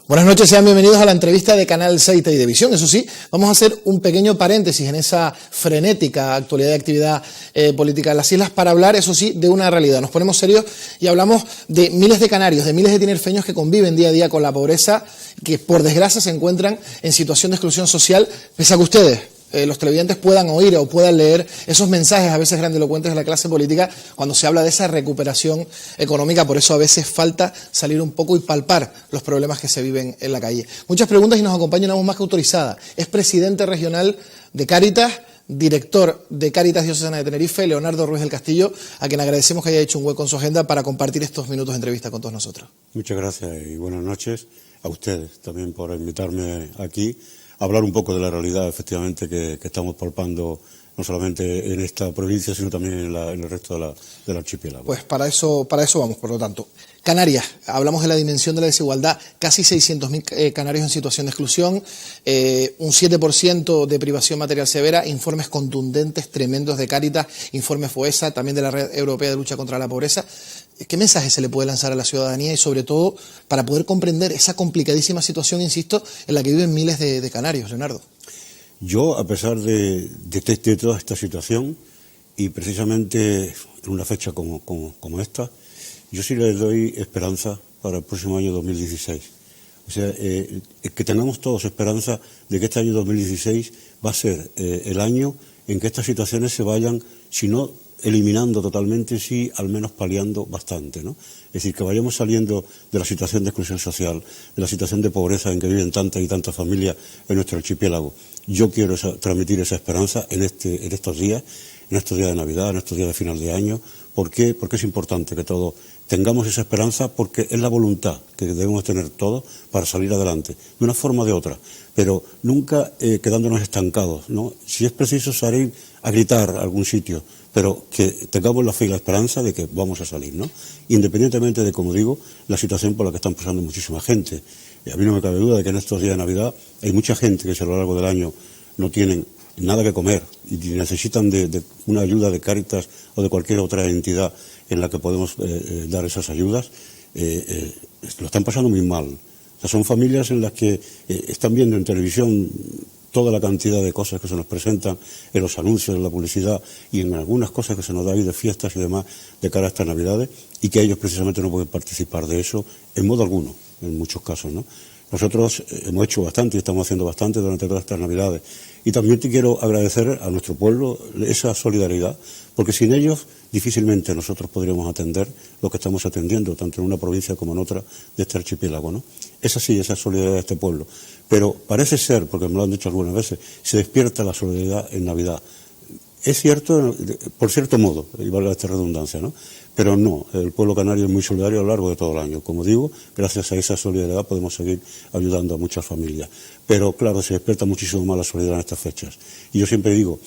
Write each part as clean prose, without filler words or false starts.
Buenas noches, sean bienvenidos a la entrevista de Canal 6 Televisión. Eso sí, vamos a hacer un pequeño paréntesis en esa frenética actualidad de actividad política de las islas para hablar, eso sí, de una realidad. Nos ponemos serios y hablamos de miles de canarios, de miles de tinerfeños que conviven día a día con la pobreza, que por desgracia se encuentran en situación de exclusión social, pese a que ustedes, los televidentes, puedan oír o puedan leer esos mensajes a veces grandilocuentes de la clase política cuando se habla de esa recuperación económica. Por eso a veces falta salir un poco y palpar los problemas que se viven en la calle. Muchas preguntas y nos acompaña una voz más que autorizada. Es presidente regional de Cáritas, director de Cáritas Diocesana de Tenerife, Leonardo Ruiz del Castillo, a quien agradecemos que haya hecho un hueco en su agenda para compartir estos minutos de entrevista con todos nosotros. Muchas gracias y buenas noches a ustedes también por invitarme aquí a hablar un poco de la realidad, efectivamente, que estamos palpando no solamente en esta provincia, sino también en el resto del archipiélago. Pues para eso vamos, por lo tanto. Canarias, hablamos de la dimensión de la desigualdad, casi 600.000 canarios en situación de exclusión, un 7% de privación material severa, informes contundentes, tremendos de Cáritas, informe FOESA, también de la Red Europea de Lucha contra la Pobreza. ¿Qué mensaje se le puede lanzar a la ciudadanía y sobre todo para poder comprender esa complicadísima situación, insisto, en la que viven miles de canarios, Leonardo? Yo, a pesar de toda esta situación, y precisamente en una fecha como esta, yo sí les doy esperanza para el próximo año 2016. O sea, que tengamos todos esperanza de que este año 2016 va a ser el año en que estas situaciones se vayan, si no eliminando totalmente, sí, al menos paliando bastante, ¿no? Es decir, que vayamos saliendo de la situación de exclusión social, de la situación de pobreza en que viven tantas y tantas familias en nuestro archipiélago. Yo quiero transmitir esa esperanza en estos días de Navidad, en estos días de final de año. ¿Por qué? Porque es importante que todos tengamos esa esperanza, porque es la voluntad que debemos tener todos para salir adelante, de una forma o de otra, pero nunca quedándonos estancados, ¿no? Si es preciso salir a gritar a algún sitio, pero que tengamos la fe y la esperanza de que vamos a salir, ¿no? Independientemente de, como digo, la situación por la que están pasando muchísima gente. A mí no me cabe duda de que en estos días de Navidad hay mucha gente que a lo largo del año no tienen nada que comer y necesitan de una ayuda de Cáritas o de cualquier otra entidad en la que podemos dar esas ayudas. Lo están pasando muy mal. O sea, son familias en las que están viendo en televisión toda la cantidad de cosas que se nos presentan en los anuncios, en la publicidad y en algunas cosas que se nos da ahí de fiestas y demás de cara a estas Navidades, y que ellos precisamente no pueden participar de eso en modo alguno, en muchos casos, ¿no? Nosotros hemos hecho bastante y estamos haciendo bastante durante todas estas Navidades. Y también te quiero agradecer a nuestro pueblo esa solidaridad, porque sin ellos difícilmente nosotros podríamos atender lo que estamos atendiendo, tanto en una provincia como en otra de este archipiélago, ¿no? Es así, esa solidaridad de este pueblo. Pero parece ser, porque me lo han dicho algunas veces, se despierta la solidaridad en Navidad. Es cierto, por cierto modo, y valga esta redundancia, ¿no? Pero no, el pueblo canario es muy solidario a lo largo de todo el año. Como digo, gracias a esa solidaridad podemos seguir ayudando a muchas familias. Pero claro, se despierta muchísimo más la solidaridad en estas fechas. Y yo siempre digo,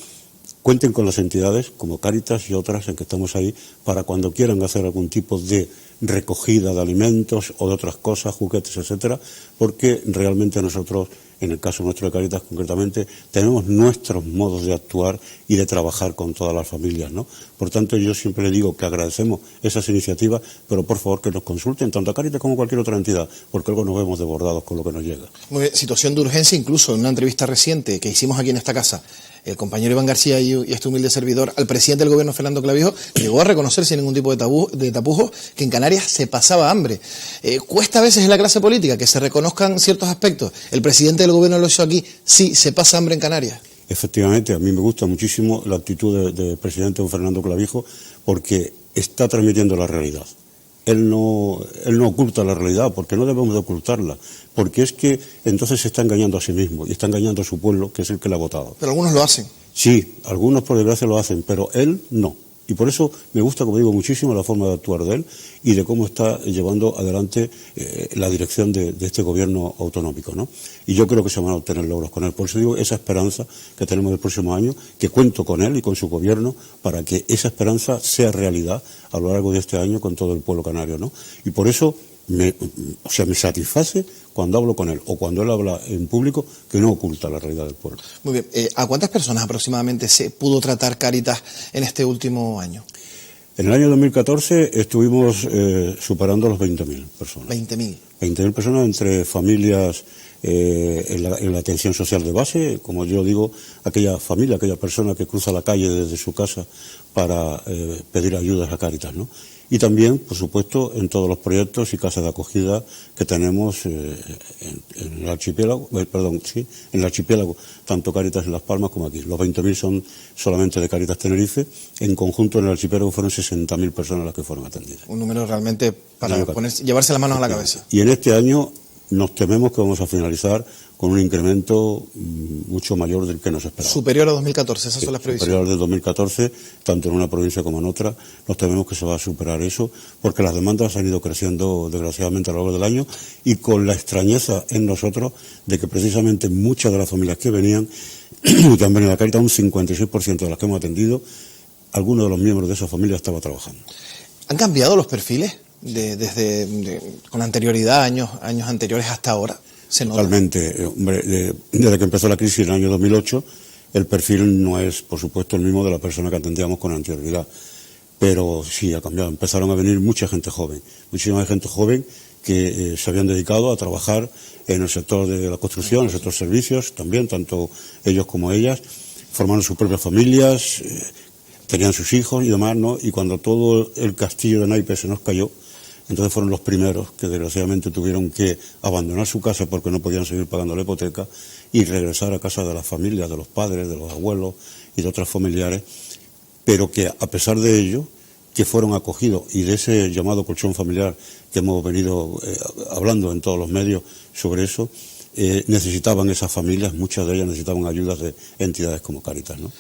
cuenten con las entidades como Cáritas y otras en que estamos ahí para cuando quieran hacer algún tipo de recogida de alimentos o de otras cosas, juguetes, etcétera, porque realmente nosotros, en el caso nuestro de Cáritas concretamente, tenemos nuestros modos de actuar y de trabajar con todas las familias, ¿no? Por tanto, yo siempre le digo que agradecemos esas iniciativas, pero por favor que nos consulten tanto a Cáritas como a cualquier otra entidad, porque luego nos vemos desbordados con lo que nos llega. Muy bien, situación de urgencia, incluso en una entrevista reciente que hicimos aquí en esta casa, el compañero Iván García y este humilde servidor, al presidente del gobierno, Fernando Clavijo, llegó a reconocer sin ningún tipo de tapujos que en Canarias se pasaba hambre. Cuesta a veces en la clase política que se reconozcan ciertos aspectos. El presidente del gobierno lo hizo aquí, sí, se pasa hambre en Canarias. Efectivamente, a mí me gusta muchísimo la actitud del presidente don Fernando Clavijo, porque está transmitiendo la realidad. Él no oculta la realidad, porque no debemos de ocultarla, porque es que entonces se está engañando a sí mismo y está engañando a su pueblo, que es el que le ha votado. Pero algunos lo hacen. Sí, algunos por desgracia lo hacen, pero él no. Y por eso me gusta, como digo, muchísimo la forma de actuar de él y de cómo está llevando adelante la dirección de este gobierno autonómico, ¿no? Y yo creo que se van a obtener logros con él. Por eso digo, esa esperanza que tenemos el próximo año, que cuento con él y con su gobierno para que esa esperanza sea realidad a lo largo de este año con todo el pueblo canario, ¿no? Y por eso me satisface cuando hablo con él o cuando él habla en público, que no oculta la realidad del pueblo. Muy bien. ¿A cuántas personas aproximadamente se pudo tratar Cáritas en este último año? En el año 2014 estuvimos superando los 20.000 personas. 20.000. 20.000 personas entre familias en la atención social de base, como yo digo, aquella familia, aquella persona que cruza la calle desde su casa para pedir ayudas a Cáritas, ¿no? Y también, por supuesto, en todos los proyectos y casas de acogida que tenemos en el archipiélago, en el archipiélago, tanto Cáritas en Las Palmas como aquí. Los 20.000 son solamente de Cáritas Tenerife. En conjunto en el archipiélago fueron 60.000 personas las que fueron atendidas. Un número realmente para llevarse las manos a la cabeza. Y en este año nos tememos que vamos a finalizar con un incremento mucho mayor del que nos esperaba. Superior a 2014, esas son las previsiones. Superior al de 2014, tanto en una provincia como en otra, nos tememos que se va a superar eso, porque las demandas han ido creciendo desgraciadamente a lo largo del año, y con la extrañeza en nosotros de que precisamente muchas de las familias que venían, y que han venido a la Cáritas, un 56% de las que hemos atendido, alguno de los miembros de esa familia estaba trabajando. ¿Han cambiado los perfiles con anterioridad, años anteriores hasta ahora? Totalmente. Hombre, desde que empezó la crisis en el año 2008, el perfil no es, por supuesto, el mismo de la persona que atendíamos con anterioridad. Pero sí, ha cambiado. Empezaron a venir mucha gente joven, muchísima gente joven que se habían dedicado a trabajar en el sector de la construcción, en el sector servicios, también, tanto ellos como ellas, formaron sus propias familias, tenían sus hijos y demás, ¿no? Y cuando todo el castillo de naipes se nos cayó, entonces fueron los primeros que desgraciadamente tuvieron que abandonar su casa porque no podían seguir pagando la hipoteca y regresar a casa de las familias, de los padres, de los abuelos y de otros familiares, pero que a pesar de ello, que fueron acogidos, y de ese llamado colchón familiar que hemos venido hablando en todos los medios sobre eso, necesitaban esas familias, muchas de ellas necesitaban ayudas de entidades como Cáritas, ¿no?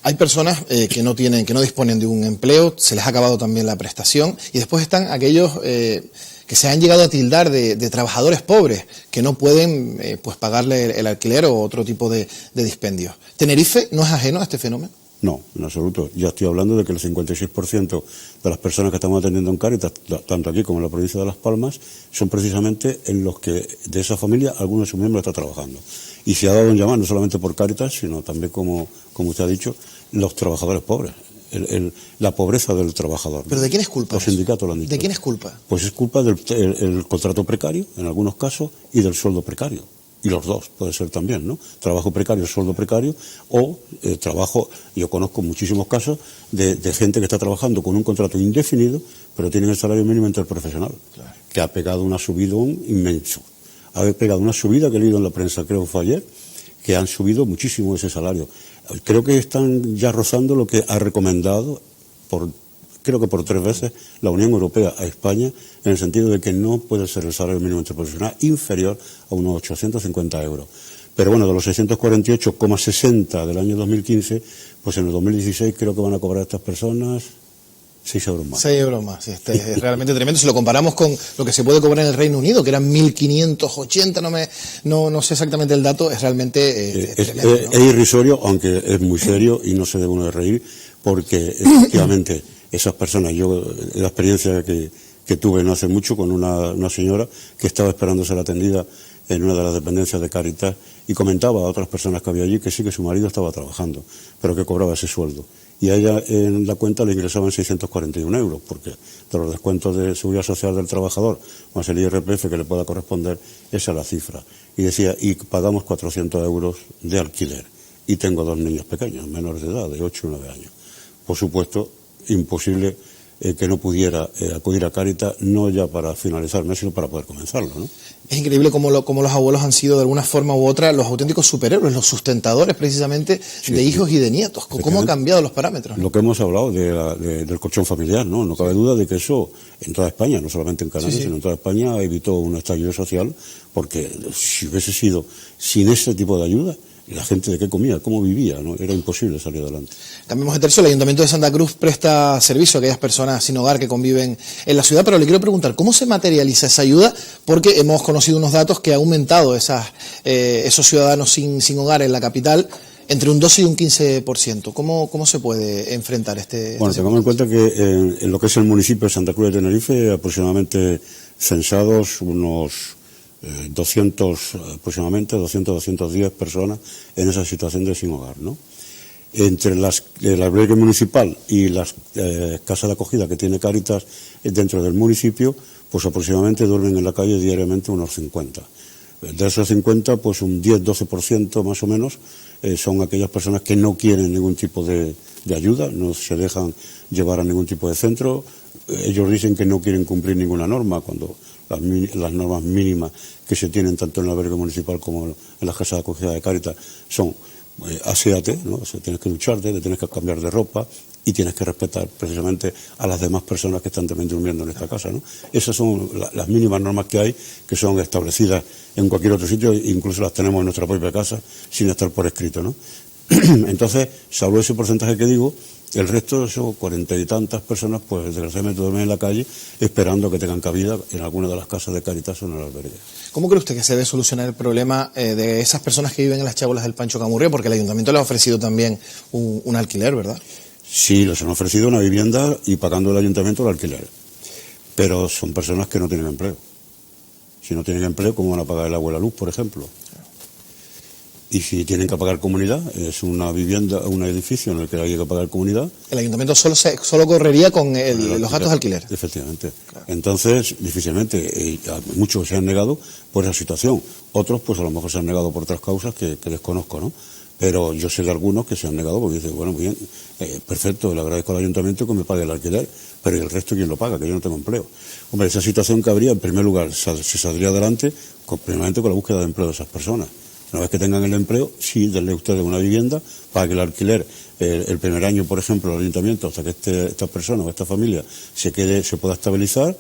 Hay personas que no disponen de un empleo, se les ha acabado también la prestación, y después están aquellos que se han llegado a tildar de trabajadores pobres, que no pueden pues pagarle el alquiler o otro tipo de dispendios. ¿Tenerife no es ajeno a este fenómeno? No, en absoluto. Ya estoy hablando de que el 56% de las personas que estamos atendiendo en Cáritas, tanto aquí como en la provincia de Las Palmas, son precisamente en los que de esa familia alguno de sus miembros está trabajando. Y se ha dado en llamar no solamente por Cáritas, sino también, como usted ha dicho, los trabajadores pobres. La pobreza del trabajador. ¿Pero de quién es culpa? Los sindicatos lo han dicho. ¿De quién es culpa? Pues es culpa del contrato precario, en algunos casos, y del sueldo precario. Y los dos, puede ser también, ¿no? Trabajo precario, sueldo precario, o trabajo, yo conozco muchísimos casos de gente que está trabajando con un contrato indefinido, pero tienen el salario mínimo interprofesional, claro, que ha pegado una subidón inmenso. Ha pegado una subida que he leído en la prensa, creo que fue ayer, que han subido muchísimo ese salario. Creo que están ya rozando lo que ha recomendado, creo que por 3 veces, la Unión Europea a España, en el sentido de que no puede ser el salario mínimo interprofesional inferior a unos 850 euros. Pero bueno, de los 648,60 del año 2015, pues en el 2016 creo que van a cobrar estas personas 6 euros más. 6 euros más, es realmente tremendo. Si lo comparamos con lo que se puede cobrar en el Reino Unido, que eran 1.580, no sé exactamente el dato, es realmente tremendo, ¿no? Es irrisorio, aunque es muy serio y no se debe uno de reír, porque efectivamente esas personas, yo la experiencia que tuve no hace mucho con una señora que estaba esperando ser atendida en una de las dependencias de Cáritas y comentaba a otras personas que había allí que sí, que su marido estaba trabajando, pero que cobraba ese sueldo. Y a ella en la cuenta le ingresaban 641 euros, porque de los descuentos de seguridad social del trabajador, más el IRPF que le pueda corresponder, esa es la cifra. Y decía, y pagamos 400 euros de alquiler. Y tengo 2 niños pequeños, menores de edad, de 8 y 9 años. Por supuesto, imposible que no pudiera acudir a Cáritas, no ya para finalizar el mes, sino para poder comenzarlo, ¿no? Es increíble cómo los abuelos han sido de alguna forma u otra los auténticos superhéroes, los sustentadores precisamente de hijos y de nietos. ¿Cómo han cambiado los parámetros, ¿no? Lo que hemos hablado del colchón familiar, ¿no? No cabe duda de que eso en toda España, no solamente en Canarias, sino en toda España, evitó un estallido social, porque si hubiese sido sin ese tipo de ayuda, la gente de qué comía, cómo vivía, ¿no? Era imposible salir adelante. Cambiemos de tercio. El Ayuntamiento de Santa Cruz presta servicio a aquellas personas sin hogar que conviven en la ciudad, pero le quiero preguntar, ¿cómo se materializa esa ayuda? Porque hemos conocido unos datos que ha aumentado esos ciudadanos sin hogar en la capital entre un 12 y un 15%. ¿Cómo se puede enfrentar Bueno, tengamos en cuenta que en lo que es el municipio de Santa Cruz de Tenerife, aproximadamente censados unos 210 personas en esa situación de sin hogar, ¿no? Entre el albergue municipal y las casas de acogida que tiene Cáritas dentro del municipio, pues aproximadamente duermen en la calle diariamente unos 50. De esos 50, pues un 10-12% más o menos son aquellas personas que no quieren ningún tipo de ayuda, no se dejan llevar a ningún tipo de centro. Ellos dicen que no quieren cumplir ninguna norma, cuando las normas mínimas que se tienen tanto en el albergue municipal como en las casas de acogida de Cáritas son aséate, ¿no? O sea, tienes que ducharte, te tienes que cambiar de ropa y tienes que respetar precisamente a las demás personas que están también durmiendo en esta casa, ¿no? Esas son las mínimas normas que hay, que son establecidas en cualquier otro sitio, incluso las tenemos en nuestra propia casa sin estar por escrito, ¿no? Entonces, salvo ese porcentaje que digo, el resto, esos 40 y tantas personas, pues desgraciadamente duermen en la calle esperando que tengan cabida en alguna de las casas de Cáritas o en el albergue. ¿Cómo cree usted que se debe solucionar el problema de esas personas que viven en las chabolas del Pancho Camurria? Porque el ayuntamiento les ha ofrecido también un alquiler, ¿verdad? Sí, les han ofrecido una vivienda y pagando el ayuntamiento el alquiler. Pero son personas que no tienen empleo. Si no tienen empleo, ¿cómo van a pagar el agua y la luz, por ejemplo? Y si tienen que pagar comunidad, es una vivienda, un edificio en el que hay que pagar comunidad. El ayuntamiento solo correría con los gastos de alquiler. Efectivamente. Claro. Entonces, difícilmente, muchos se han negado por esa situación. Otros, pues a lo mejor se han negado por otras causas que desconozco, ¿no? Pero yo sé de algunos que se han negado porque dicen, bueno, muy bien, perfecto, le agradezco al ayuntamiento que me pague el alquiler, pero ¿y el resto quién lo paga? Que yo no tengo empleo. Hombre, esa situación que habría, en primer lugar, se saldría adelante primeramente con la búsqueda de empleo de esas personas. Una vez que tengan el empleo, sí, denle ustedes una vivienda para que el alquiler, el primer año, por ejemplo, el ayuntamiento, hasta que esta persona o esta familia se pueda estabilizar,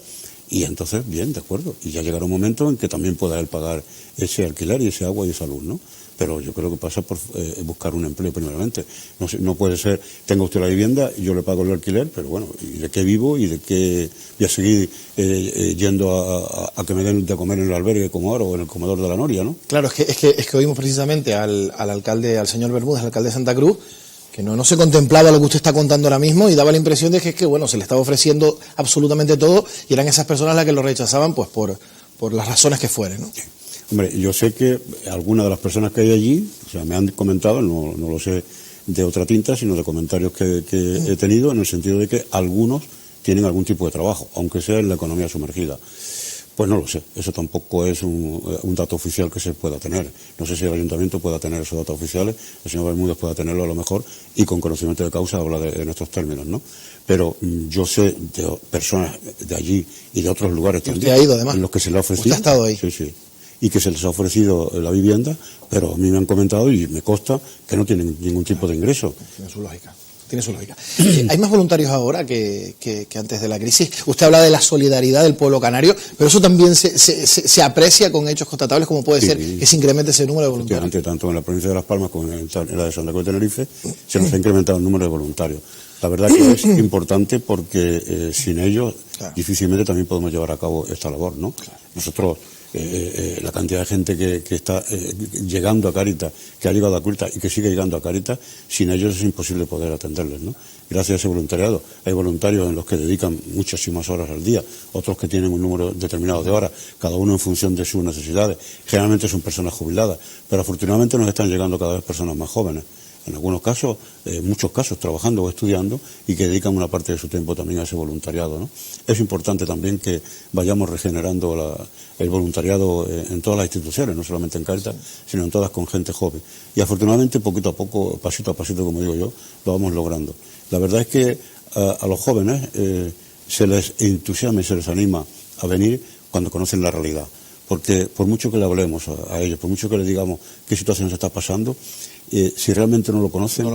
y entonces, bien, de acuerdo, y ya llegará un momento en que también pueda él pagar ese alquiler y ese agua y esa luz, ¿no? Pero yo creo que pasa por buscar un empleo primeramente. No puede ser, tenga usted la vivienda, yo le pago el alquiler, pero bueno, ¿y de qué vivo? ¿Y de qué voy a seguir yendo a que me den de comer en el albergue como ahora o en el comedor de la Noria, ¿no? Claro, es que oímos precisamente al alcalde, al señor Bermúdez, al alcalde de Santa Cruz, que no se contemplaba lo que usted está contando ahora mismo y daba la impresión de que bueno, se le estaba ofreciendo absolutamente todo y eran esas personas las que lo rechazaban pues por las razones que fueren, ¿no? Sí. Hombre, yo sé que algunas de las personas que hay allí, o sea, me han comentado, no lo sé de otra tinta, sino de comentarios que he tenido, en el sentido de que algunos tienen algún tipo de trabajo, aunque sea en la economía sumergida. Pues no lo sé, eso tampoco es un dato oficial que se pueda tener. No sé si el ayuntamiento pueda tener esos datos oficiales, el señor Bermúdez pueda tenerlo a lo mejor, y con conocimiento de causa habla en estos términos, ¿no? Pero yo sé de personas de allí y de otros lugares también, ha ido, además, en los que se le ha ofrecido. ¿Usted ha estado ahí? Sí, sí. Y que se les ha ofrecido la vivienda, pero a mí me han comentado y me consta que no tienen ningún tipo de ingreso. Tiene su lógica. Tiene su lógica. ¿Hay más voluntarios ahora que antes de la crisis? Usted habla de la solidaridad del pueblo canario, pero eso también se aprecia con hechos constatables, como puede ser que se incremente ese número de voluntarios. Tanto en la provincia de Las Palmas como en la de Santa Cruz de Tenerife se nos ha incrementado el número de voluntarios. La verdad que es importante porque sin ellos difícilmente también podemos llevar a cabo esta labor, ¿no? Claro. Nosotros, la cantidad de gente que está llegando a Cáritas, que ha llegado a Cáritas y que sigue llegando a Cáritas, sin ellos es imposible poder atenderles, ¿no? Gracias a ese voluntariado. Hay voluntarios en los que dedican muchísimas horas al día, otros que tienen un número determinado de horas, cada uno en función de sus necesidades. Generalmente son personas jubiladas, pero afortunadamente nos están llegando cada vez personas más jóvenes. En algunos casos, muchos casos, trabajando o estudiando y que dedican una parte de su tiempo también a ese voluntariado, ¿no? Es importante también que vayamos regenerando el voluntariado en todas las instituciones, no solamente en Cáritas, sino en todas con gente joven. Y afortunadamente, poquito a poco, pasito a pasito, como digo yo, lo vamos logrando. La verdad es que a los jóvenes se les entusiasma y se les anima a venir cuando conocen la realidad. Porque por mucho que le hablemos a ellos, por mucho que les digamos qué situación se está pasando, si realmente no lo conocen,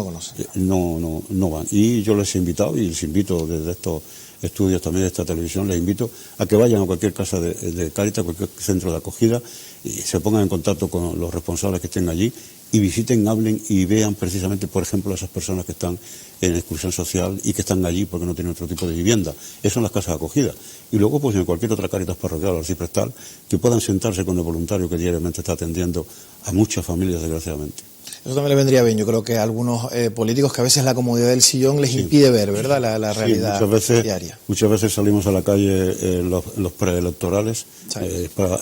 no van. Y yo les he invitado, y les invito desde estos estudios también de esta televisión, les invito a que vayan a cualquier casa de Cáritas, cualquier centro de acogida, y se pongan en contacto con los responsables que estén allí y visiten, hablen y vean precisamente, por ejemplo, a esas personas que están en exclusión social y que están allí porque no tienen otro tipo de vivienda. Eso son las casas de acogida. Y luego, pues en cualquier otra Cáritas parroquial o arciprestal, que puedan sentarse con el voluntario que diariamente está atendiendo a muchas familias, desgraciadamente. Eso también le vendría bien. Yo creo que a algunos políticos que a veces la comodidad del sillón les impide ver, ¿verdad?, la realidad diaria. Muchas veces salimos a la calle los preelectorales,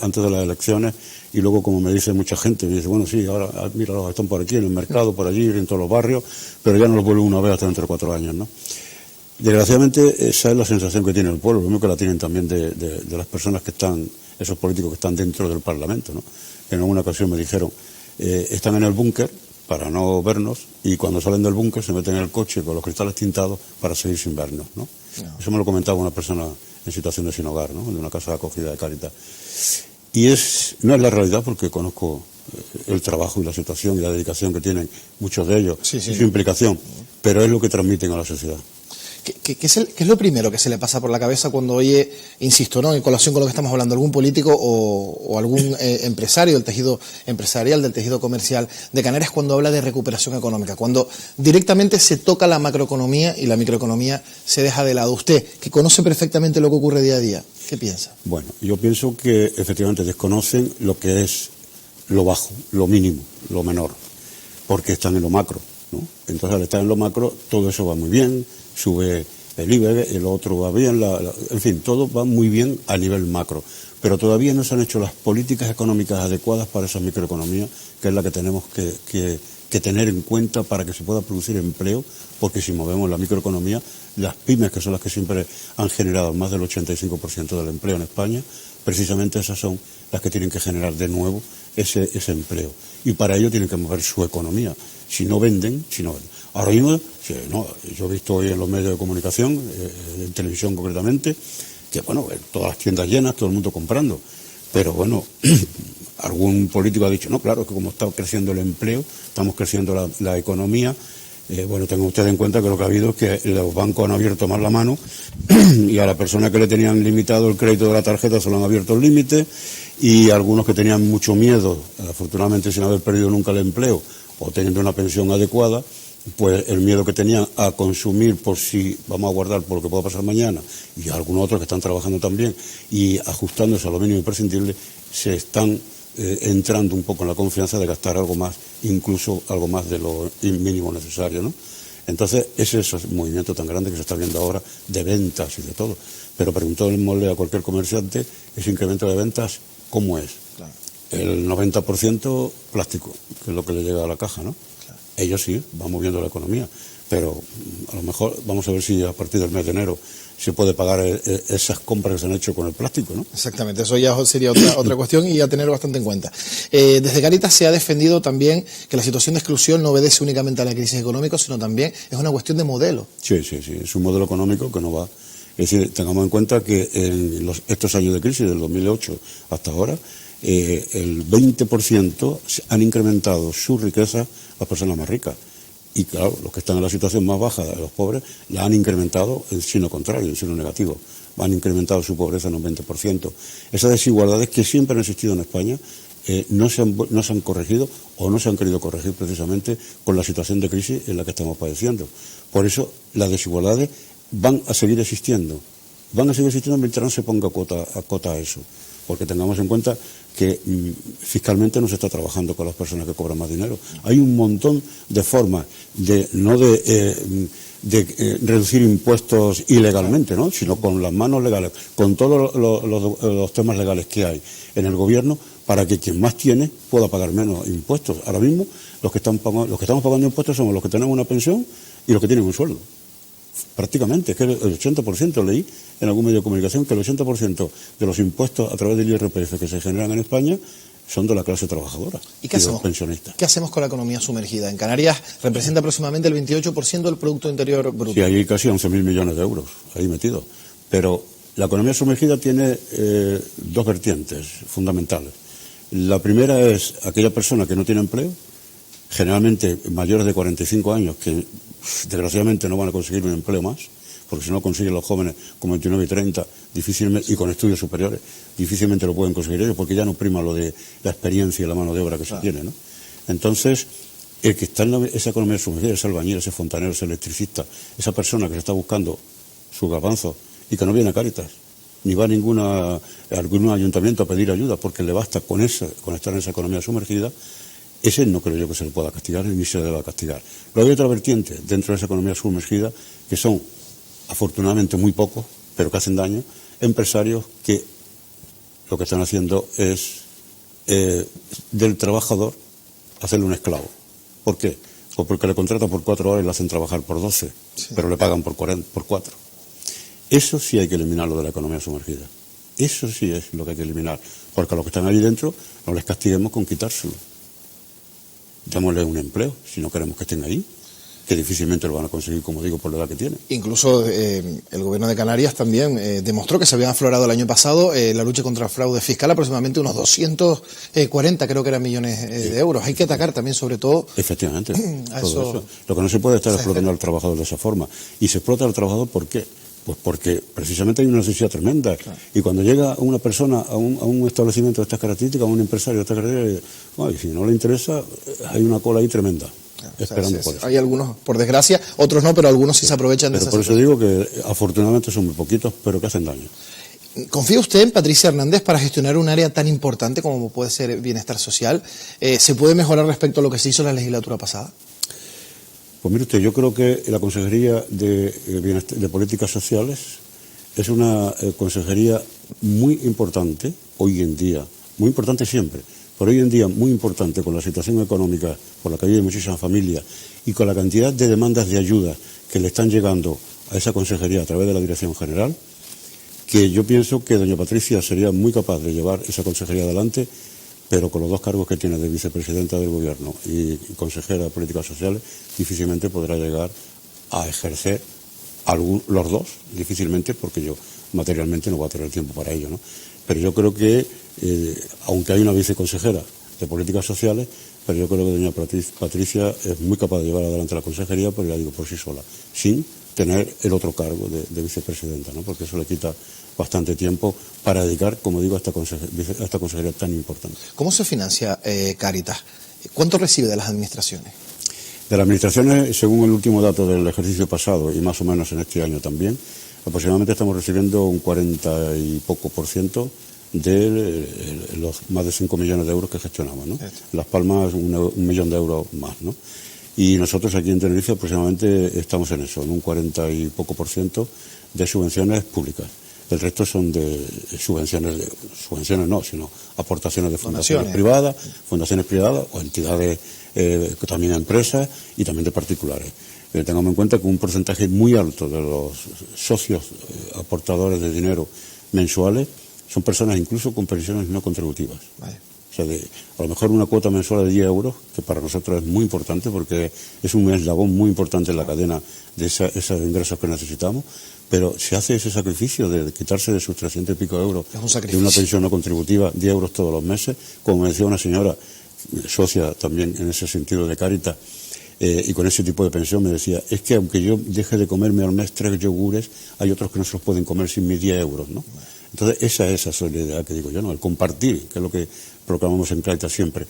antes de las elecciones, y luego, como me dice mucha gente, me dice, bueno, sí, ahora mira, están por aquí en el mercado, por allí, en todos los barrios, pero ya no los vuelvo una vez hasta dentro de 4 años, ¿no? Desgraciadamente, esa es la sensación que tiene el pueblo, lo mismo que la tienen también de las personas que están, esos políticos que están dentro del Parlamento, ¿no? En alguna ocasión me dijeron, están en el búnker para no vernos, y cuando salen del búnker se meten en el coche con los cristales tintados para seguir sin vernos, ¿no? Eso me lo comentaba una persona en situación de sin hogar, ¿no?, de una casa de acogida de Cáritas. Y no es la realidad, porque conozco el trabajo y la situación y la dedicación que tienen muchos de ellos, y su implicación, pero es lo que transmiten a la sociedad. ¿Qué es lo primero que se le pasa por la cabeza cuando oye, insisto, ¿no?, en colación con lo que estamos hablando, algún político o algún empresario del tejido empresarial, del tejido comercial de Canarias, cuando habla de recuperación económica, cuando directamente se toca la macroeconomía y la microeconomía se deja de lado? Usted, que conoce perfectamente lo que ocurre día a día, ¿qué piensa? Bueno, yo pienso que efectivamente desconocen lo que es lo bajo, lo mínimo, lo menor, porque están en lo macro, ¿no? Entonces, al estar en lo macro, todo eso va muy bien, sube el IBEX, el otro va bien, en fin, todo va muy bien a nivel macro, pero todavía no se han hecho las políticas económicas adecuadas para esa microeconomía, que es la que tenemos que tener en cuenta para que se pueda producir empleo, porque si movemos la microeconomía, las pymes, que son las que siempre han generado más del 85% del empleo en España, precisamente esas son las que tienen que generar de nuevo ese empleo. Y para ello tienen que mover su economía. Si no venden. Ahora mismo, yo he visto hoy en los medios de comunicación, en televisión concretamente, que bueno, todas las tiendas llenas, todo el mundo comprando. Pero bueno, algún político ha dicho, no, claro, que como está creciendo el empleo, estamos creciendo la economía. Bueno, tengan ustedes en cuenta que lo que ha habido es que los bancos han abierto más la mano y a la persona que le tenían limitado el crédito de la tarjeta se lo han abierto el límite, y algunos que tenían mucho miedo, afortunadamente sin haber perdido nunca el empleo o teniendo una pensión adecuada, pues el miedo que tenían a consumir por si vamos a guardar por lo que pueda pasar mañana, y algunos otros que están trabajando también y ajustándose a lo mínimo imprescindible, se están entrando un poco en la confianza de gastar algo más, incluso algo más de lo mínimo necesario, ¿no? Entonces, ese es el movimiento tan grande que se está viendo ahora de ventas y de todo. Pero preguntémosle a cualquier comerciante, ese incremento de ventas, ¿cómo es? Claro. El 90% plástico, que es lo que le llega a la caja, ¿no? Claro. Ellos sí, van moviendo la economía, pero a lo mejor vamos a ver si a partir del mes de enero se puede pagar esas compras que se han hecho con el plástico, ¿no? Exactamente, eso ya sería otra cuestión y a tener bastante en cuenta. Desde Cáritas se ha defendido también que la situación de exclusión no obedece únicamente a la crisis económica, sino también es una cuestión de modelo. Sí, es un modelo económico que no va. Es decir, tengamos en cuenta que en estos años de crisis, del 2008 hasta ahora, el 20% han incrementado su riqueza las personas más ricas. Y claro, los que están en la situación más baja, los pobres, la han incrementado en signo contrario, en signo negativo. Han incrementado su pobreza en un 20%. Esas desigualdades que siempre han existido en España no se han corregido o no se han querido corregir precisamente con la situación de crisis en la que estamos padeciendo. Por eso las desigualdades van a seguir existiendo. Van a seguir existiendo mientras no se ponga cota a eso. Porque tengamos en cuenta que fiscalmente no se está trabajando con las personas que cobran más dinero. Hay un montón de formas de reducir impuestos ilegalmente, ¿no?, sino con las manos legales, con todos los temas legales que hay en el gobierno, para que quien más tiene pueda pagar menos impuestos. Ahora mismo los que estamos pagando impuestos somos los que tenemos una pensión y los que tienen un sueldo. Prácticamente, es que el 80%, leí en algún medio de comunicación, que el 80% de los impuestos a través del IRPF que se generan en España son de la clase trabajadora y de los pensionistas. ¿Qué hacemos con la economía sumergida? En Canarias representa aproximadamente el 28% del Producto Interior Bruto. Sí, hay casi 11.000 millones de euros ahí metidos. Pero la economía sumergida tiene dos vertientes fundamentales. La primera es aquella persona que no tiene empleo, generalmente mayores de 45 años, que desgraciadamente no van a conseguir un empleo más, porque si no consiguen los jóvenes con 29 y 30 difícilmente, y con estudios superiores, difícilmente lo pueden conseguir ellos, porque ya no prima lo de la experiencia y la mano de obra que se tiene, ¿no? Entonces, el que está en esa economía sumergida, ese albañil, ese fontanero, ese electricista, esa persona que se está buscando su garbanzo y que no viene a Cáritas, ni va a algún ayuntamiento a pedir ayuda, porque le basta con estar en esa economía sumergida, Ese no creo yo que se le pueda castigar ni se le deba castigar. Pero hay otra vertiente dentro de esa economía sumergida que son, afortunadamente, muy pocos, pero que hacen daño, empresarios que lo que están haciendo es del trabajador hacerle un esclavo. ¿Por qué? Pues porque le contratan por 4 horas y le hacen trabajar por 12, pero le pagan por 4. Eso sí hay que eliminarlo de la economía sumergida. Eso sí es lo que hay que eliminar, porque a los que están ahí dentro no les castiguemos con quitárselo. Démosles un empleo, si no queremos que estén ahí, que difícilmente lo van a conseguir, como digo, por la edad que tienen. Incluso el gobierno de Canarias también demostró que se habían aflorado el año pasado la lucha contra el fraude fiscal, aproximadamente unos 240, creo que eran millones de euros. Hay que atacar también, sobre todo... Efectivamente, todo eso. Lo que no se puede estar explotando al trabajador de esa forma. Y se explota al trabajador, ¿por qué? Pues porque precisamente hay una necesidad tremenda. Claro. Y cuando llega una persona a un establecimiento de estas características, a un empresario de estas características, y si no le interesa, hay una cola ahí tremenda. Esperando por eso. Hay algunos, por desgracia, otros no, pero algunos sí se aprovechan de esa situación. Por eso digo que afortunadamente son muy poquitos, pero que hacen daño. ¿Confía usted en Patricia Hernández para gestionar un área tan importante como puede ser el bienestar social? ¿Se puede mejorar respecto a lo que se hizo en la legislatura pasada? Pues mire usted, yo creo que la Consejería de Políticas Sociales es una consejería muy importante hoy en día, muy importante siempre, pero hoy en día muy importante con la situación económica por la que viven muchísimas familias y con la cantidad de demandas de ayuda que le están llegando a esa consejería a través de la Dirección General, que yo pienso que doña Patricia sería muy capaz de llevar esa consejería adelante, pero con los 2 cargos que tiene de vicepresidenta del Gobierno y consejera de Políticas Sociales, difícilmente podrá llegar a ejercer los 2, difícilmente, porque yo materialmente no voy a tener tiempo para ello, ¿no? Pero yo creo que, aunque hay una viceconsejera de Políticas Sociales, pero yo creo que doña Patricia es muy capaz de llevar adelante la consejería, pero ya digo, por sí sola, sin tener el otro cargo de vicepresidenta, ¿no? Porque eso le quita bastante tiempo para dedicar, como digo, a esta consejería tan importante. ¿Cómo se financia Cáritas? ¿Cuánto recibe de las administraciones? De las administraciones, según el último dato del ejercicio pasado y más o menos en este año también, aproximadamente estamos recibiendo un 40 y poco % de los más de 5 millones de euros que gestionamos, ¿no? Las Palmas, 1 millón de euros más, ¿no? Y nosotros aquí en Tenerife aproximadamente estamos en eso, en un 40 y poco % de subvenciones públicas. El resto son de subvenciones no, sino aportaciones de fundaciones privadas o entidades, también empresas y también de particulares. Tengamos en cuenta que un porcentaje muy alto de los socios aportadores de dinero mensuales son personas incluso con pensiones no contributivas. Vale. O sea, a lo mejor una cuota mensual de 10 euros, que para nosotros es muy importante porque es un eslabón muy importante en la cadena de esos ingresos que necesitamos, pero se hace ese sacrificio de quitarse de sus 300 y pico euros de una pensión no contributiva, 10 euros todos los meses, como me decía una señora, socia también en ese sentido de Cáritas, y con ese tipo de pensión me decía, es que aunque yo deje de comerme al mes 3 yogures, hay otros que no se los pueden comer sin mis 10 euros, ¿no? Entonces esa es esa solidaridad que digo yo, ¿no? El compartir, que es lo que proclamamos en Cáritas siempre.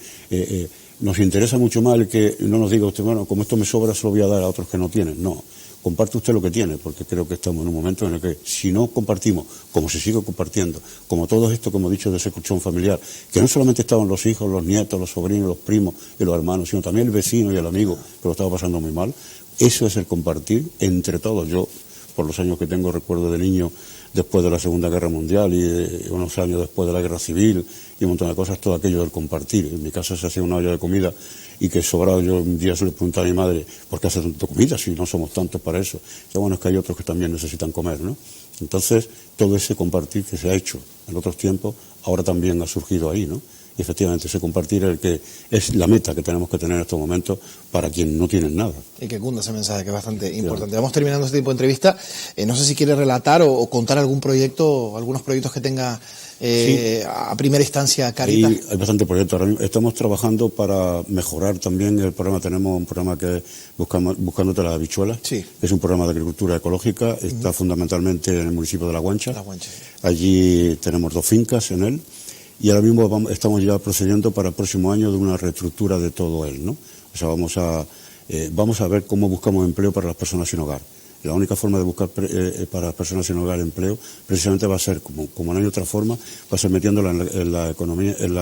Nos interesa mucho más el que no nos diga usted, bueno, como esto me sobra, se lo voy a dar a otros que no tienen. No, comparte usted lo que tiene, porque creo que estamos en un momento en el que si no compartimos, como se sigue compartiendo, como todo esto que hemos dicho de ese colchón familiar, que no solamente estaban los hijos, los nietos, los sobrinos, los primos y los hermanos, sino también el vecino y el amigo que lo estaba pasando muy mal, eso es el compartir entre todos. Yo, por los años que tengo, recuerdo de niño, después de la Segunda Guerra Mundial y unos años después de la Guerra Civil y un montón de cosas, todo aquello del compartir. En mi casa se hacía una olla de comida y que sobraba, yo un día se le preguntaba a mi madre, ¿por qué hace tanta comida si no somos tantos para eso? Y bueno, es que hay otros que también necesitan comer, ¿no? Entonces, todo ese compartir que se ha hecho en otros tiempos, ahora también ha surgido ahí, ¿no? Y efectivamente ese compartir es el que es la meta que tenemos que tener en estos momentos para quienes no tienen nada. Y que cunda ese mensaje, que es bastante importante. Vamos terminando este tipo de entrevista. No sé si quiere relatar o contar algún proyecto, algunos proyectos que tenga a primera instancia Cáritas. Sí, hay bastante proyectos. Estamos trabajando para mejorar también el programa. Tenemos un programa que es Buscándote las habichuelas, que es un programa de agricultura ecológica. Está fundamentalmente en el municipio de La Guancha. Allí tenemos 2 fincas en él. Y ahora mismo estamos ya procediendo para el próximo año de una reestructura de todo él, ¿no? O sea, vamos a ver cómo buscamos empleo para las personas sin hogar. La única forma de buscar para las personas sin hogar empleo, precisamente va a ser, como no hay otra forma, va a ser metiéndola en la economía, en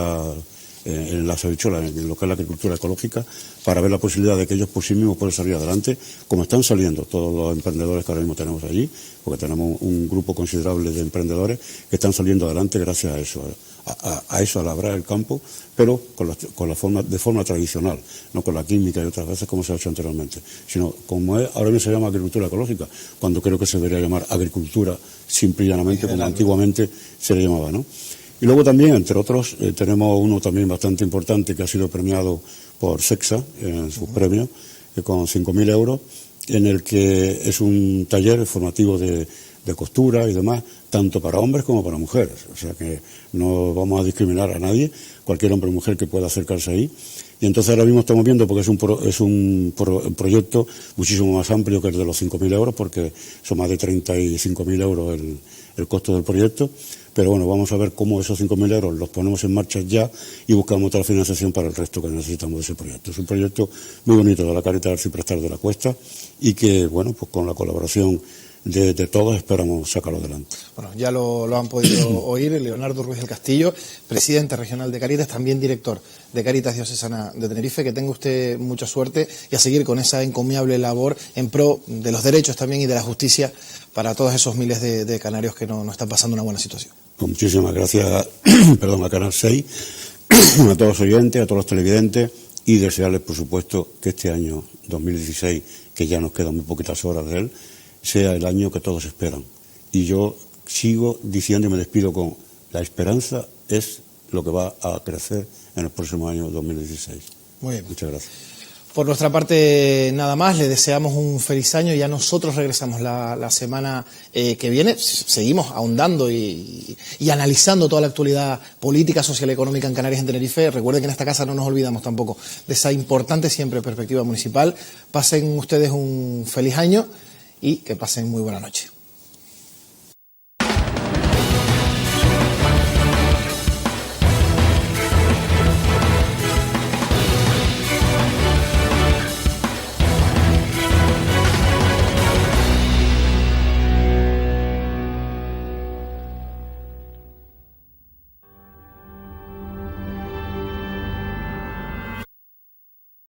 en las habichuelas, en lo que es la agricultura ecológica, para ver la posibilidad de que ellos por sí mismos puedan salir adelante, como están saliendo todos los emprendedores que ahora mismo tenemos allí, porque tenemos un grupo considerable de emprendedores que están saliendo adelante gracias a eso, a labrar el campo, pero de forma tradicional, no con la química y otras veces como se ha hecho anteriormente, sino como ahora mismo se llama agricultura ecológica, cuando creo que se debería llamar agricultura simple y llanamente, como antiguamente se le llamaba, ¿no? Y luego también, entre otros, tenemos uno también bastante importante que ha sido premiado por SEXA en sus premios, con 5.000 euros, en el que es un taller formativo de costura y demás, tanto para hombres como para mujeres. O sea que no vamos a discriminar a nadie, cualquier hombre o mujer que pueda acercarse ahí. Y entonces ahora mismo estamos viendo, porque es un proyecto muchísimo más amplio que el de los 5.000 euros, porque son más de 35.000 euros el costo del proyecto. Pero bueno, vamos a ver cómo esos 5.000 euros los ponemos en marcha ya y buscamos otra financiación para el resto que necesitamos de ese proyecto. Es un proyecto muy bonito de la Caritas Arciprestal de la Cuesta y que, bueno, pues con la colaboración de todos esperamos sacarlo adelante. Bueno, ya lo han podido oír, Leonardo Ruiz del Castillo, presidente regional de Caritas, también director de Caritas Diocesana de Tenerife. Que tenga usted mucha suerte y a seguir con esa encomiable labor en pro de los derechos también y de la justicia para todos esos miles de canarios que no están pasando una buena situación. Pues muchísimas gracias a Canal 6, a todos los oyentes, a todos los televidentes, y desearles, por supuesto, que este año 2016, que ya nos quedan muy poquitas horas de él, sea el año que todos esperan. Y yo sigo diciendo y me despido con: la esperanza es lo que va a crecer en el próximo año 2016. Muy bien. Muchas gracias. Por nuestra parte, nada más, le deseamos un feliz año. Ya nosotros regresamos la semana que viene. Seguimos ahondando y analizando toda la actualidad política, social y económica en Canarias, en Tenerife. Recuerden que en esta casa no nos olvidamos tampoco de esa importante siempre perspectiva municipal. Pasen ustedes un feliz año y que pasen muy buena noche.